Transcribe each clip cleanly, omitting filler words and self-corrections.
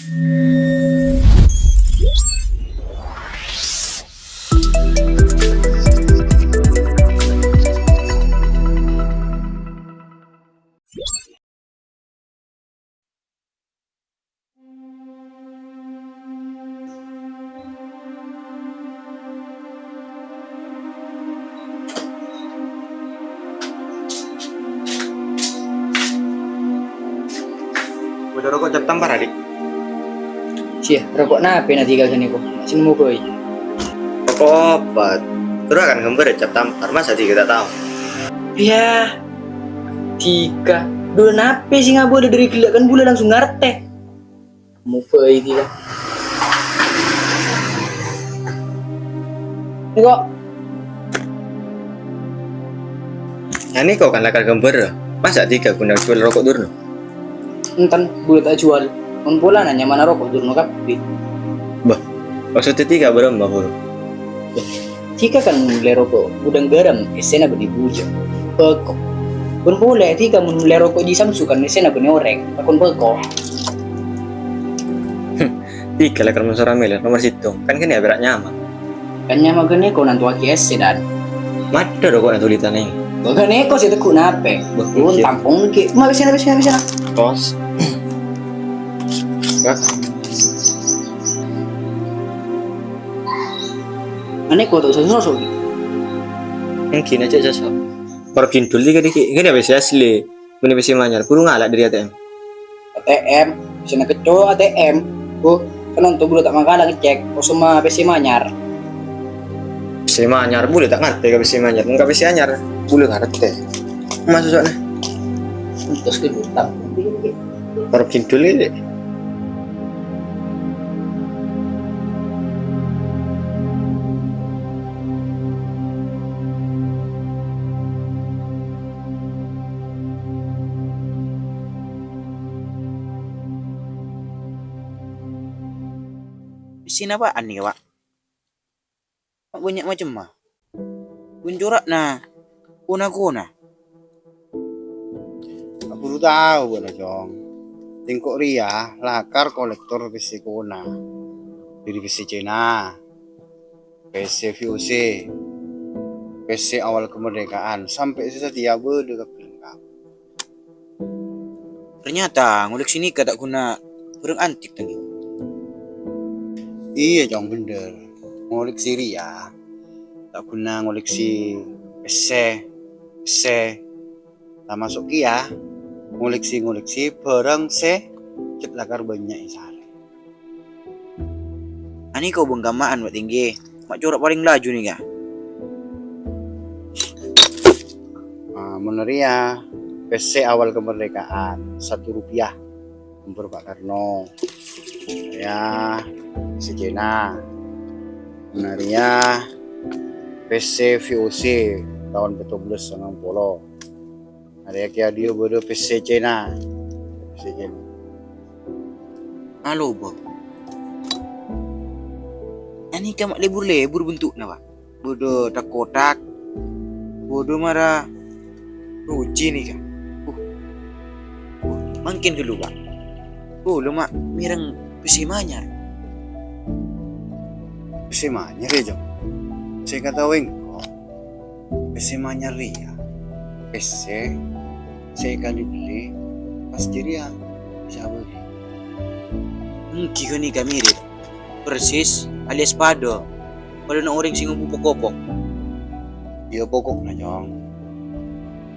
Udah rokok cap tampar adik. Sih, rokok nape na tiga gani ko. Sino mo ko Rokok obat. Terus akan gambar cap tampar. Masa tidak tahu? Ya, tiga. Dua nape sih ngabo ada dari gila kan bula langsung ngarte. Mau ko tiga. Niko. Ini kau kan lakar gambar. Masa tiga guna jual rokok dulu? Entan bula tak jual. On bola nanya mana rokok dulu kapi. Bah, maksudnya tiga berapa huruf? Tiga kan mulai rokok udang garam esena beri buja. Pekok. Pun boleh tiga mulai rokok di Samsu kan esena beri oreng. Akun pekok. Tiga lakar mensorang mele nomor situ. Kan kini berak nyama. Kan nyama gani kau nanti waki esedan. Mada rokok yang tulisan ini. Bagan eko sih teku nape. Pun tampung ke. Ma bisa na. Tos. Enggak. Ane ko to sosok. Mungkin aja sosok. Perkin dulu dikit. Ini apa sih asli? Ini bisa manyar. Kurang ngalak dari ATM. ATM, bisa kecoa ATM. Oh, penonton bulu tak makalah ngecek. Oh semua PC manyar. PC manyar boleh tak ngerti ke PC manyar. Enggak PC anyar. Boleh ngerti. Masuk sana. Terus ke utang. Perkin dulu deh. Sini apaan nih Pak? Banyak macam mah. Bunjurak nah. Kuna. Aku udah tahu boleh Jong. Tingkok Ria, lakar kolektor PC Kuna. Dari PC Cina, PC VOC, PC awal kemerdekaan, sampai sisa Tiago udah lengkap. Ternyata ngulik sini tak guna burung antik tadi. Iya Jong bener. Ngoleksi Ria, tak guna ngoleksi PC, tak masuk ya. Ngoleksi barang cet lakar banyak isare. Ani kau benggamaan buat tinggi. Mak corak paling laju nih kah? Meneria PC awal kemerdekaan Rp1 untuk Pak Karno. Ya, Sejena. Meneria PC VOC tahun 1490. Ada kia dia bodoh PC Cina. Halo Bob. Ani kamak lebur bentuk na Pak. Bodoh tak kotak. Bodoh marah. Ruci nih kah? Mungkin dulu Pak. Lemak mireng PC manyar. PC manyar ya Jom. Saya kata wengko. PC manyar ya. PC saya kali beli pas dia bisa beli. Mungkin kan nih mirip. Persis alias pado. Kalau na orang sing pupuk-pupuk. Dia pokok na Jong.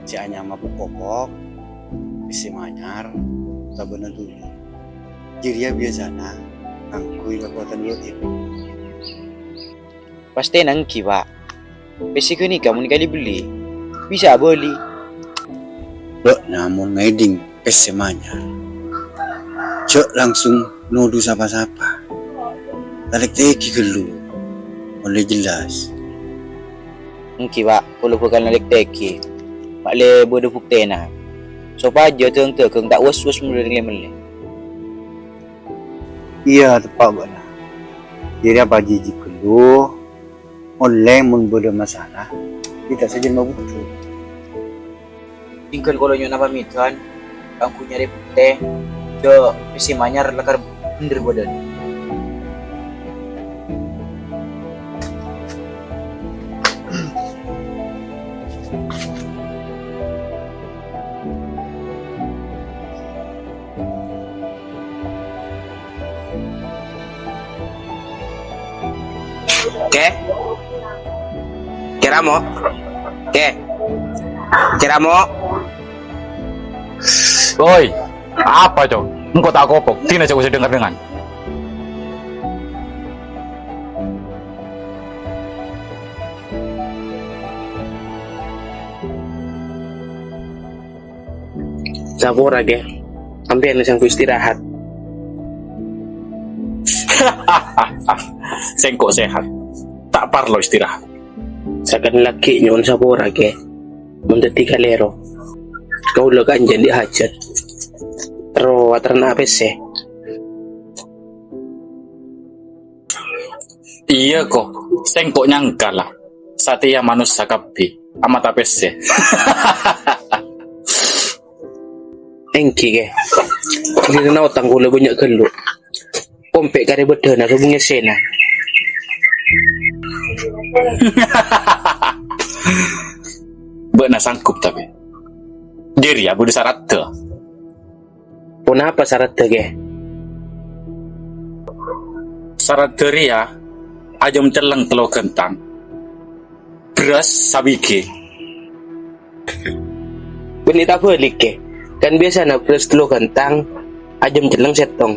Si hanya mabuk pokok. PC manyar. Saban dulu. Jadi biasa na. Angkui kekuatan dia itu. Pasti nangki Pak. PC ko ni kamu kali beli. Bisa beli. Namun ngeding PC manyar. Cok langsung nuduh siapa-siapa. Tarik teki gelu. Oleh jelas. Nangki Pak. Kalau bukan nalik teki. Mak le bodoh bukti na. So pajo keng tak was-was mulai. Iya tepat bana. Jadi apa jijik gelu. Oleh mun bodoh masalah. Kita saja mau butuh. Tinggal kalau nyo na pamitan, ang kunyari putih, jo PC manyar lakar Bener badan. Ke? Kiramo? Ke? Kiramo? Oi, apa cok? Engkau tak kopok, tidak cok bisa dengar. Sabora ge. Ambil yang ku istirahat. Sengkok sehat, tak parlo istirahat. Sakan laki nyon sabora ge. Mendeti kalero. Kau lega jadi hajat. Ro atarna apa sih? Iya kok, sengkok nyangka lah. Satya manusia kapi, amat apa sih? Engki ge. Jadi na utang gula banyak gelu. Pompek kare bedana hubungnya sena. Benar sangkup tapi. Diri aku disyarat tuh. Kenapa syarat ge? Syarat diri ya, aja menceleng telur kentang. Beras sabiki. Benita balik ke. Kan biasa na beras telur kentang, ajam celeng setong.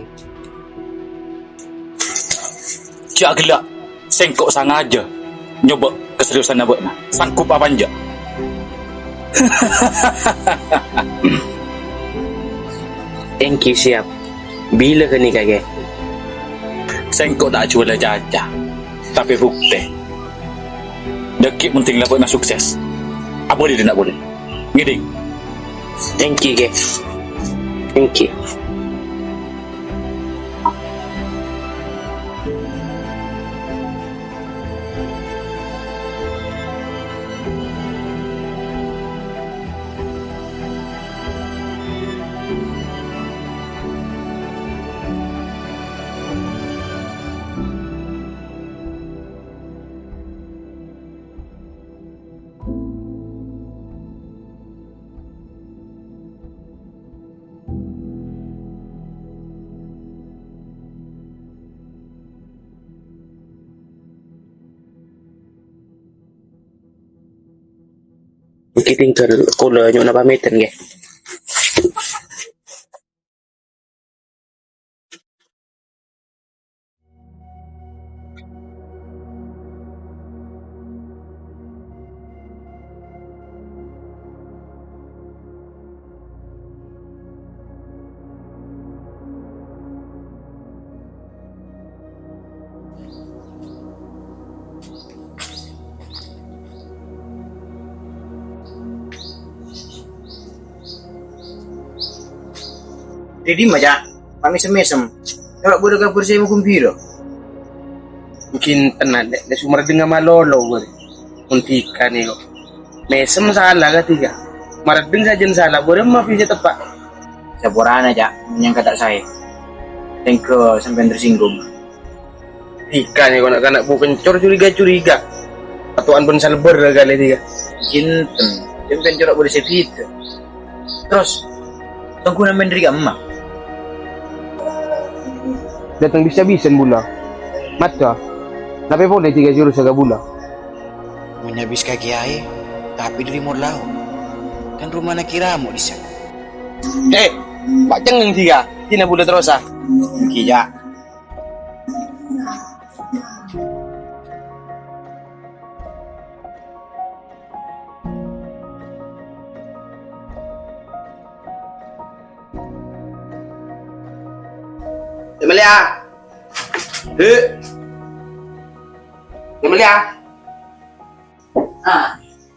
Cak gelak, sengkok sengaja. Nyoba keseriusan abek na. Sangkup apa anja? Engki siap. Bila ke nikah ge? Sengkok tak jual jajah, tapi bukti. Dekik penting lah nak sukses. Apa boleh dia nak boleh? Ngiding. Engki ge. Engki. Kita tinggal kula nyo na pamitan ge. Jadi maja, kami semesem. Kalau boleh kapur saya mau kumpiro. Mungkin tenan dek. Sumber dengan malolo gue. Untika nih kok. Mesem salah ketiga. Maradeng saja salah. Boleh maaf bisa tepat. Saboran aja, yang kata saya. Tengko sampai tersinggung. Tika nih kok nak bukan curiga. Atuan pun salber kali tiga. Jinten, jangan corak boleh sepit. Terus, tunggu nama dari emak. Datang bisa-bisan bula. Mata. Nape boleh tiga jurus agak bula. Menyabis kaki air, tapi dari lau. Kan rumah nak kiramu di sana. Pak cengeng tiga. Tina bula terus ah. Kija. Emilia. Emilia.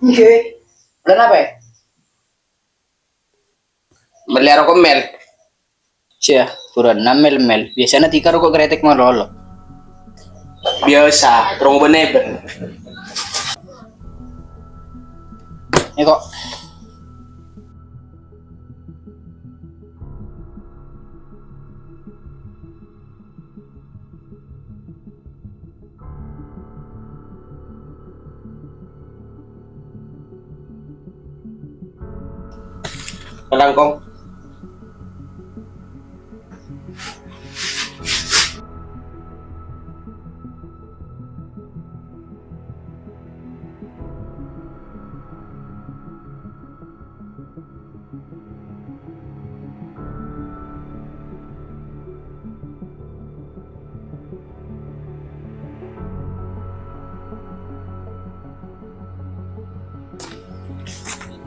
Oke. Udah apa ya? Emilia rokok mel. Cia, kurang 6 ml. Biasanya 3 rokok kretek malolo. Biasa, terong bener. Ini kok. Kalangkong.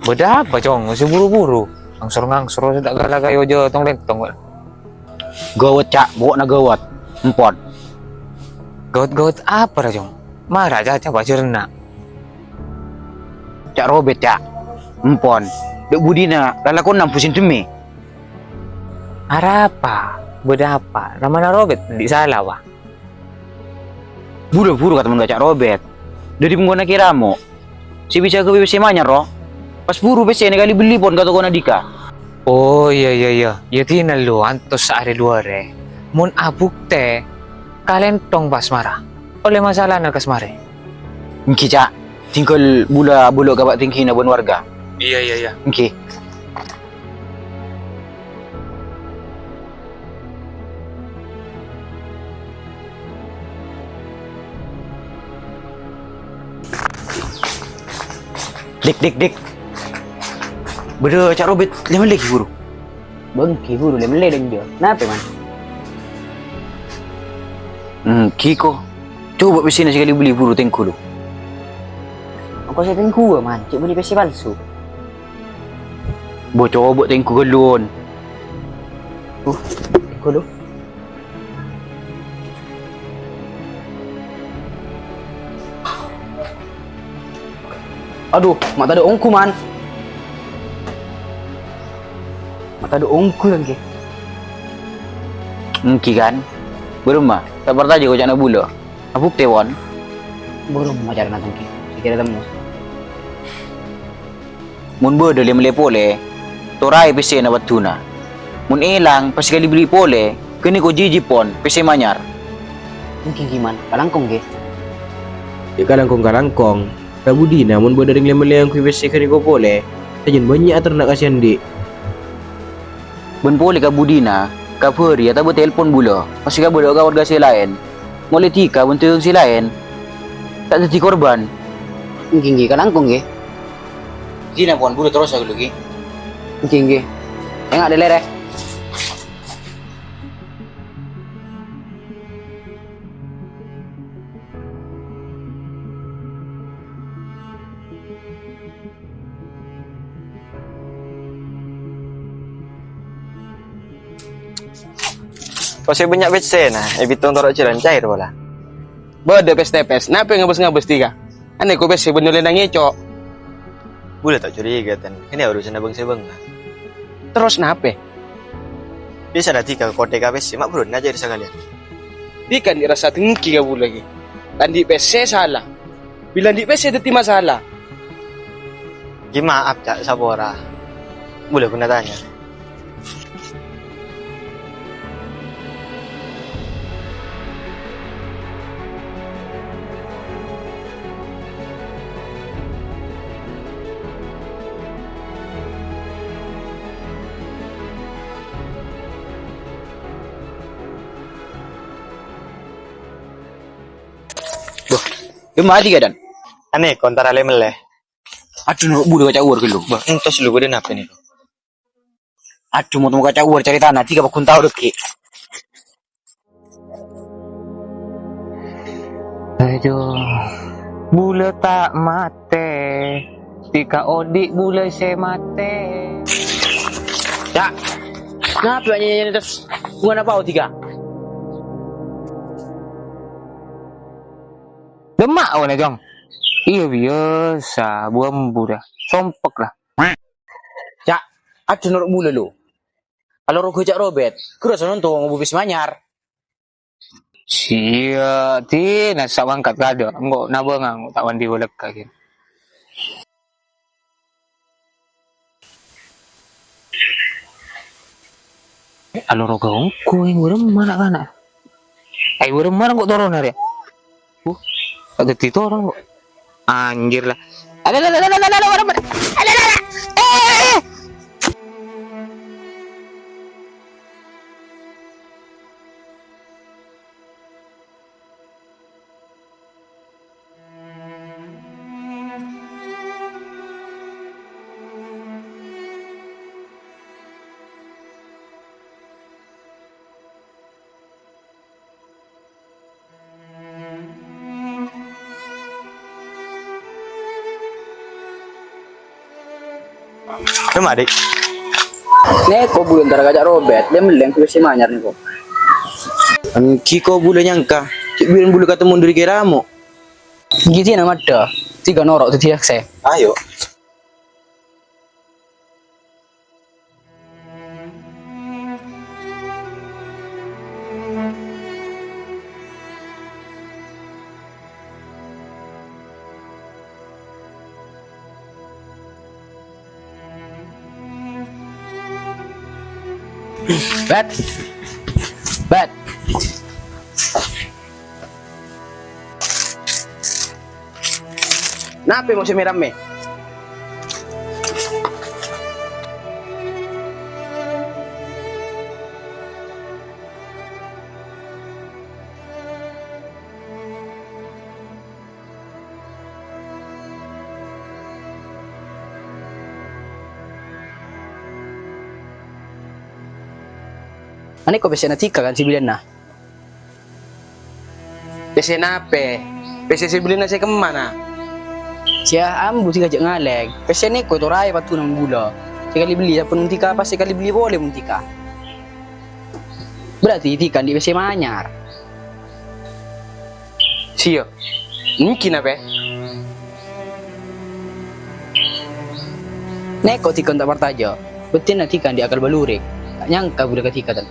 Beda apa cong, masih buru-buru. Ngangsur sudah gala kayo jo tong lentong. Gawat cak, bawa na gawat. Empon. Gaut-gaut apa dah cong? Marah aja baca rena. Cak Robert cak. Empon. Dek budina, lalakon 60 cm. Arah apa? Beda apa? Nama Robert, di salah wah. Buru-buru kata cak Robert. Dari pengguna kiramo. Si bisa ke BBC manyar roh. Pas buru PC ni kali beli pon kata kona Dika. Oh iya. Ya tinal lo, antos sa are luar eh. Mun abuk teh, kalian tong bas marah. Oleh masalah na kasmare. Mungkin cak. Tinggal bula kabak tinggi na buan warga. Iya. Mungkin. Dik. Beda cak Robert, lemon lagi buru. Bangki buru, lemon lagi dan dia. Kenapa man? Kiko. Coba besi nasi kali beli buru tengku lu. Aku saya tengku man, cik beli besi palsu. Bo coba tengku gelun. Tengku lu. Aduh, mata ada ongku man. Mata ada ongku lagi. Mungkin kan? Berumah, tak pernah aja kau cakap bula. Abuk tewon. Belum macar na tengki. Sikira temu. Mun bodo le melepole. Torai pese na batuna. Mun ilang pas kali beli pole, kini ko jijipon pese manyar. Mungkin gimana? Kalangkong ge. Di kalangkong. Kabudi namun bodo ring lemele yang kuibesi kani ko pole. Tajun banyak ternak kasihan di. Ben pole ka budina, ka peri atau telepon bula. Masih ka bodo ka warga si lain. Mulai tika bentuk si lain. Tak jadi korban. Mungkin ge kalangkong ge. Sina pon bulu terus aku lagi. Mungkin ge. Enggak ada lere. Pasal banyak BC nah, bitong torok jalan cair bola. Bode pes-tepes. Napa ngabes-ngabes tiga? Ane ko besi bener nang ngecok. Boleh tak curiga kan? Ini urusan abang sebang. Terus napa? Bisa ada tiga kote kabes, mak bro aja sekalian. Di kan dirasa tengki ka bu lagi. Dan di PC salah. Bila di PC itu masalah. Gimana maaf cak sabora. Boleh guna tanya. Mati ka dan. Aneh kontar ale meleh. Aduh no bulu kaca uar kilo. Entos lu gede napa nih? Aduh mau kaca uar cari tanah tiga bakun tahu deki. Aduh, bule tak mate. Tika odik bule se mate. Ya. Kenapa nyanyi terus? Bukan apa tiga? Demak awalnya jong. Iya biasa, buam budah. Sompek lah. Cak, aduh norok bulu lu. Kalau rogo cak Robert, kira nonton mau bubis manyar. Sia, ti nasa angkat kado. Enggak nabang tak wandi golek kayak. Alo rogo ko yang urem mana kana? Ay urem mana kok turun hari? Ada tito orang kok. Anjir lah. Ada. Nama adik. Neko bulan tara kajak Robert, dia meleng ke si manyar nih kok. Kiko bule nyangka. Cik bilang bule ketemu dari kiramu. Gitu nama dah. 3 norok tu tidak saya. Ayo. Bet. Nape mo si Mirame? Ani ko besi natika kan si bilan na. Pese nape? Pese si beli nasi kemana? Siya ambu tiga jak ngaleg. Pesi ni ko torai patu nang gula. Sekali beli pun muntika pas sekali beli boleh muntika. Berarti tikan di besi manyar. Siyo. Mungkin apa? Neko tikan tak partaja. Betin na tikan di akal balurik. Tak nyangka budak ketika tan.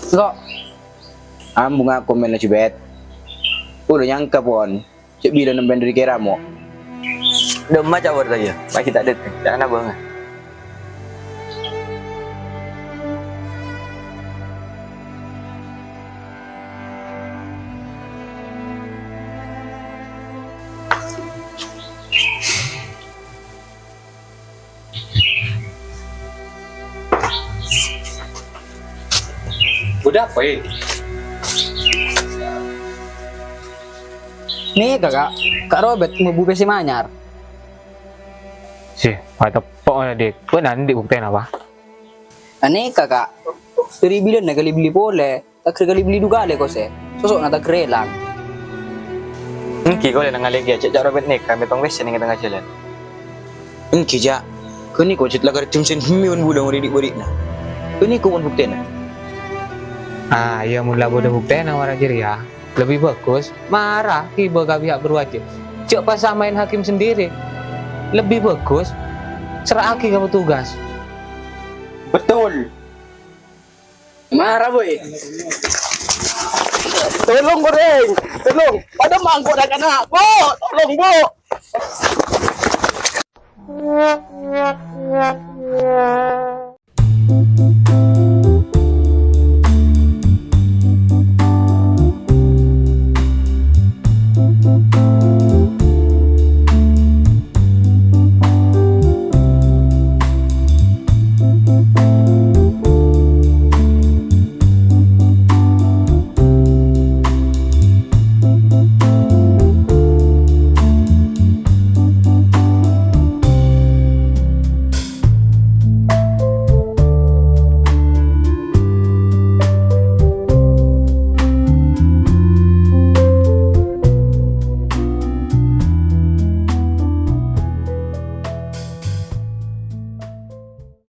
Kok Ambung aku main na cibet. Udah nyangka pon. Cik bilang nemben dari kiramu. Demam cawer saja. Pak kita ada. Jangan abang. Udah apa ya? nih kakak, Kak Robert mau bu besi manyar. Si, pada pok na dik. Kau nanti buktiin apa? Ane kakak, dari bilan na kali beli boleh, tak kali beli dugale ko se. Sosok na tak kerelang. Engki kau yang ngalih dia. Cak Robert nih. Kami tong besi nih tengah jalan. Engki ja. Kini kau cerita lagar tim sen miun bulan murid na. Kini kau pun bukti na. Ah, iya mula bodoh buktiin na warna jeria. Lebih bagus marah tiba ke pihak berwajib. Cek pas samain hakim sendiri. Lebih bagus serahki ke petugas. Betul. Marah boy. Tolong goreng. Tolong. Ada mangkuk dan anak. Bu, tolong bu.